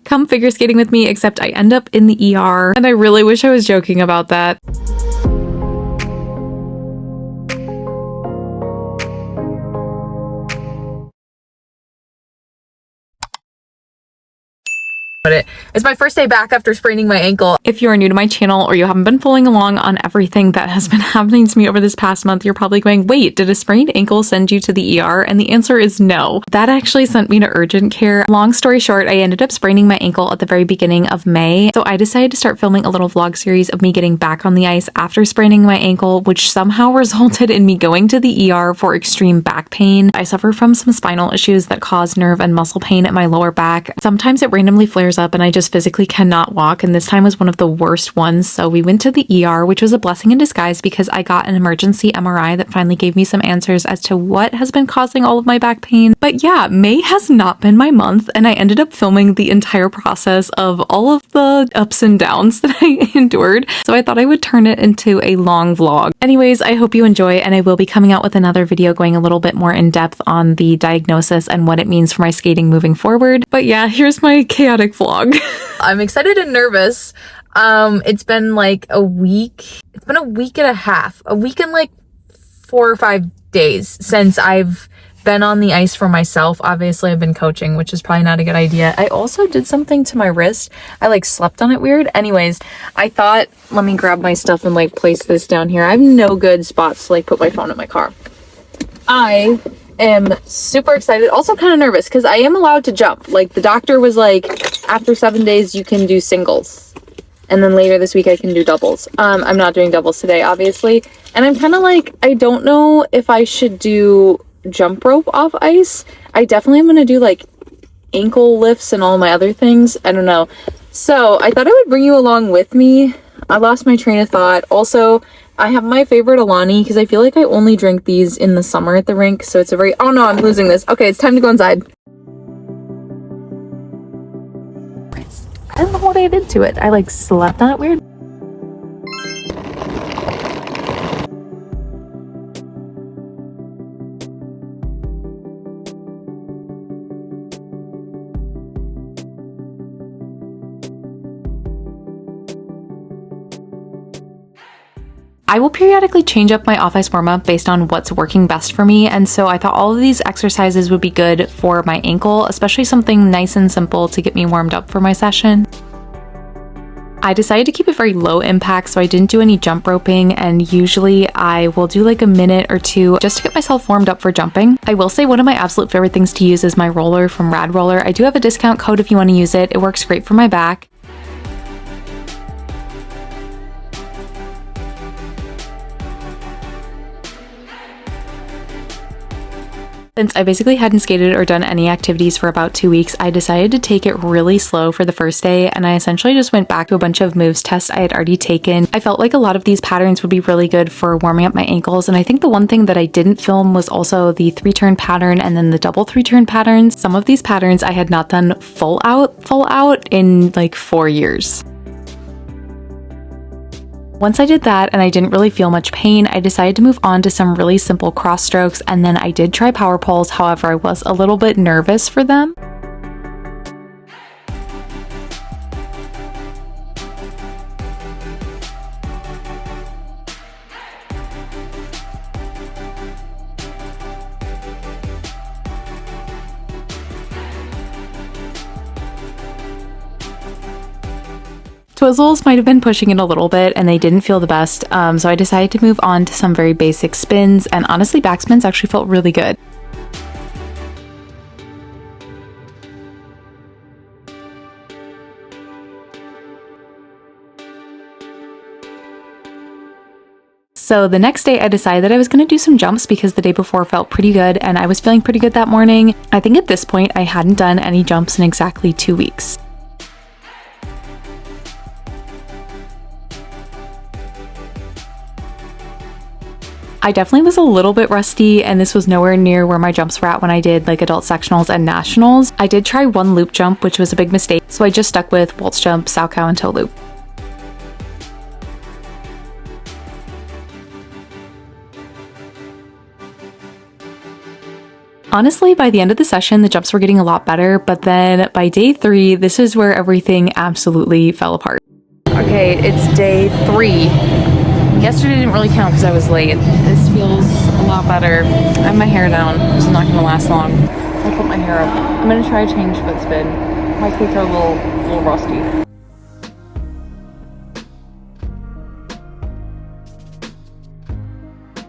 come figure skating with me, except I end up in the ER, and I really wish I was joking about that. It's my first day back after spraining my ankle. If you are new to my channel or you haven't been following along on everything that has been happening to me over this past month, you're probably going, wait, did a sprained ankle send you to the ER? And the answer is no. That actually sent me to urgent care. Long story short, I ended up spraining my ankle at the very beginning of May. So I decided to start filming a little vlog series of me getting back on the ice after spraining my ankle, which somehow resulted in me going to the ER for extreme back pain. I suffer from some spinal issues that cause nerve and muscle pain at my lower back. Sometimes it randomly flares up and I just physically cannot walk, and this time was one of the worst ones. So we went to the ER, which was a blessing in disguise because I got an emergency MRI that finally gave me some answers as to what has been causing all of my back pain. But yeah, May has not been my month, and I ended up filming the entire process of all of the ups and downs that I endured. So I thought I would turn it into a long vlog. Anyways, I hope you enjoy, and I will be coming out with another video going a little bit more in depth on the diagnosis and what it means for my skating moving forward. But yeah, here's my chaotic vlog. I'm excited and nervous. It's been like a week. It's been a week and a half. A week and like 4 or 5 days since I've been on the ice for myself. Obviously, I've been coaching, which is probably not a good idea. I also did something to my wrist. I like slept on it weird. Anyways, I thought, let me grab my stuff and like place this down here. I have no good spots to like put my phone in my car. I am super excited, also kind of nervous because I am allowed to jump. Like the doctor was like, after 7 days you can do singles, and then later this week I can do doubles. I'm not doing doubles today, obviously, and I'm kind of like, I don't know if I should do jump rope off ice. I definitely am going to do like ankle lifts and all my other things. I don't know. So I thought I would bring you along with me. I lost my train of thought. Also, I have my favorite Alani because I feel like I only drink these in the summer at the rink. So it's a very, oh no, I'm losing this. Okay, it's time to go inside. I don't know what I did to it. I like slept on it weird. I will periodically change up my off-ice warm-up based on what's working best for me, and so I thought all of these exercises would be good for my ankle, especially something nice and simple to get me warmed up for my session. I decided to keep it very low impact, so I didn't do any jump roping, and usually I will do like a minute or two just to get myself warmed up for jumping. I will say one of my absolute favorite things to use is my roller from Rad Roller. I do have a discount code if you want to use it. It works great for my back. Since I basically hadn't skated or done any activities for about 2 weeks, I decided to take it really slow for the first day, and I essentially just went back to a bunch of moves tests I had already taken. I felt like a lot of these patterns would be really good for warming up my ankles, and I think the one thing that I didn't film was also the 3-turn pattern and then the double 3-turn patterns. Some of these patterns I had not done full out in like 4 years. Once I did that and I didn't really feel much pain, I decided to move on to some really simple cross strokes, and then I did try power poles. However, I was a little bit nervous for them. Twizzles might have been pushing it a little bit and they didn't feel the best, so I decided to move on to some very basic spins, and honestly backspins actually felt really good. So the next day I decided that I was going to do some jumps because the day before felt pretty good and I was feeling pretty good that morning. I think at this point I hadn't done any jumps in exactly 2 weeks. I definitely was a little bit rusty, and this was nowhere near where my jumps were at when I did like adult sectionals and nationals. I did try one loop jump, which was a big mistake, so I just stuck with waltz jump, sow cow, and toe loop. Honestly, by the end of the session, the jumps were getting a lot better, but then by day 3, this is where everything absolutely fell apart. Okay, it's day 3. Yesterday didn't really count because I was late. This feels a lot better. I have my hair down, which is not going to last long. I'll put my hair up. I'm going to try to change foot spin. My skates are a little rusty.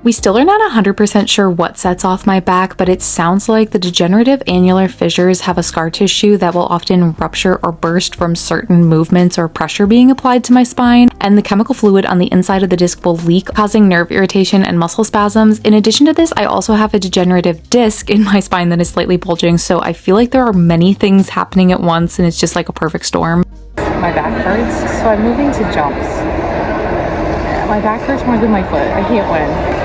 We still are not 100% sure what sets off my back, but it sounds like the degenerative annular fissures have a scar tissue that will often rupture or burst from certain movements or pressure being applied to my spine, and the chemical fluid on the inside of the disc will leak, causing nerve irritation and muscle spasms. In addition to this, I also have a degenerative disc in my spine that is slightly bulging, so I feel like there are many things happening at once and it's just like a perfect storm. My back hurts, so I'm moving to jumps. My back hurts more than my foot. I can't win.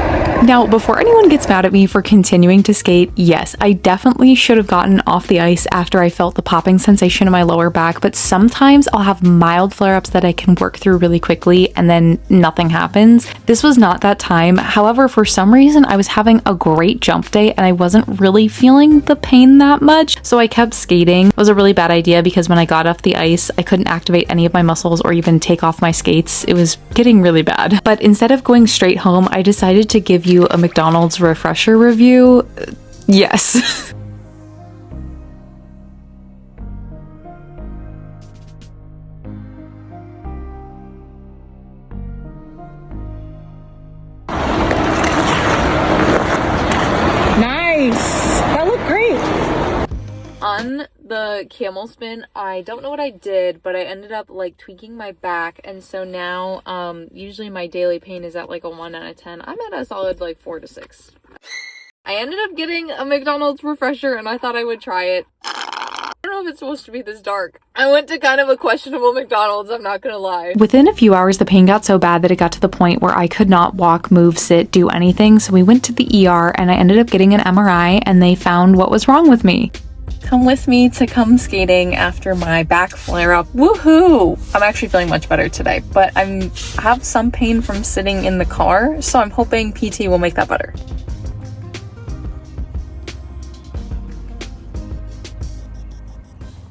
Now, before anyone gets mad at me for continuing to skate, yes, I definitely should have gotten off the ice after I felt the popping sensation in my lower back, but sometimes I'll have mild flare-ups that I can work through really quickly and then nothing happens. This was not that time. However, for some reason, I was having a great jump day and I wasn't really feeling the pain that much, so I kept skating. It was a really bad idea because when I got off the ice, I couldn't activate any of my muscles or even take off my skates. It was getting really bad. But instead of going straight home, I decided to give you a McDonald's refresher review. Yes. Nice. That looked great. On the camel spin, I don't know what I did, but I ended up like tweaking my back, and so now usually my daily pain is at like a 1 out of 10. I'm at a solid like 4 to 6. I ended up getting a McDonald's refresher and I thought I would try it. I don't know if it's supposed to be this dark. I went to kind of a questionable McDonald's, I'm not gonna lie. Within a few hours, the pain got so bad that it got to the point where I could not walk, move, sit, do anything, so we went to the ER and I ended up getting an MRI and they found what was wrong with me. Come with me to come skating after my back flare-up. Woohoo! I'm actually feeling much better today, but I have some pain from sitting in the car, so I'm hoping PT will make that better.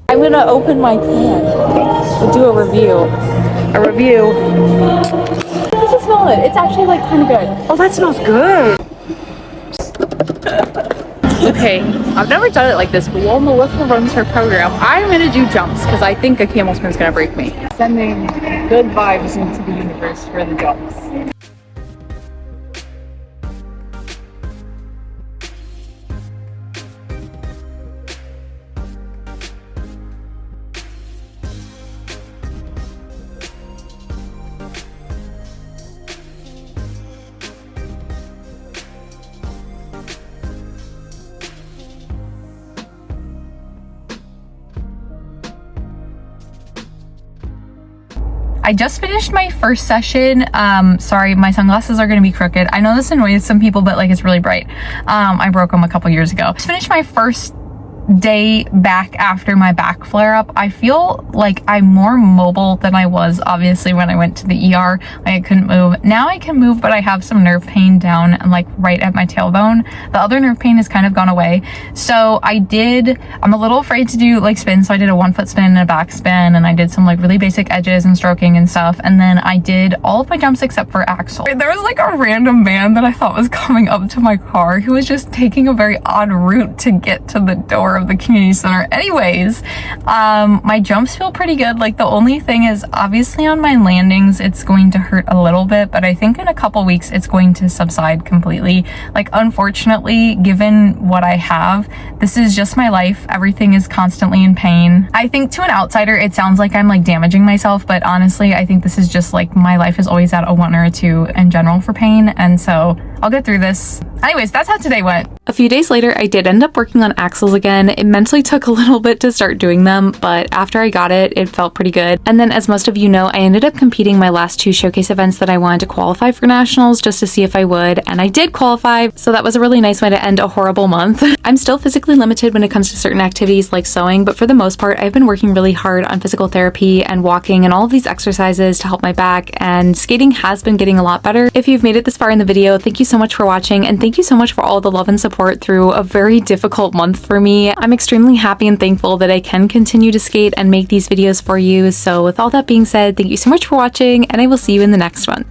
I'm gonna open my can. We'll do a review. Does it smell it? It's actually like kind of good. Oh, that smells good. Okay, I've never done it like this, but while Melissa runs her program, I'm gonna do jumps because I think a camel spin's gonna break me. Sending good vibes into the universe for the jumps. I just finished my first session. Sorry, my sunglasses are gonna be crooked. I know this annoys some people, but like it's really bright. I broke them a couple years ago. Just finished my first day back after my back flare up. I feel like I'm more mobile than I was obviously when I went to the ER. Like I couldn't move. Now I can move, but I have some nerve pain down and like right at my tailbone. The other nerve pain has kind of gone away. So I'm a little afraid to do like spins. So I did a 1 foot spin and a back spin, and I did some like really basic edges and stroking and stuff. And then I did all of my jumps except for axle. There was like a random man that I thought was coming up to my car who was just taking a very odd route to get to the door of the community center. Anyways, my jumps feel pretty good. Like the only thing is obviously on my landings it's going to hurt a little bit, but I think in a couple weeks it's going to subside completely. Like unfortunately, given what I have, this is just my life. Everything is constantly in pain. I think to an outsider it sounds like I'm like damaging myself, but honestly I think this is just like my life is always at a 1 or a 2 in general for pain, and so I'll get through this. Anyways, that's how today went. A few days later, I did end up working on axles again. It mentally took a little bit to start doing them, but after I got it, it felt pretty good. And then as most of you know, I ended up competing my last 2 showcase events that I wanted to qualify for nationals just to see if I would, and I did qualify, so that was a really nice way to end a horrible month. I'm still physically limited when it comes to certain activities like sewing, but for the most part, I've been working really hard on physical therapy and walking and all of these exercises to help my back, and skating has been getting a lot better. If you've made it this far in the video, thank you so much for watching, and thank you so much for all the love and support through a very difficult month for me. I'm extremely happy and thankful that I can continue to skate and make these videos for you. So with all that being said, thank you so much for watching, and I will see you in the next one.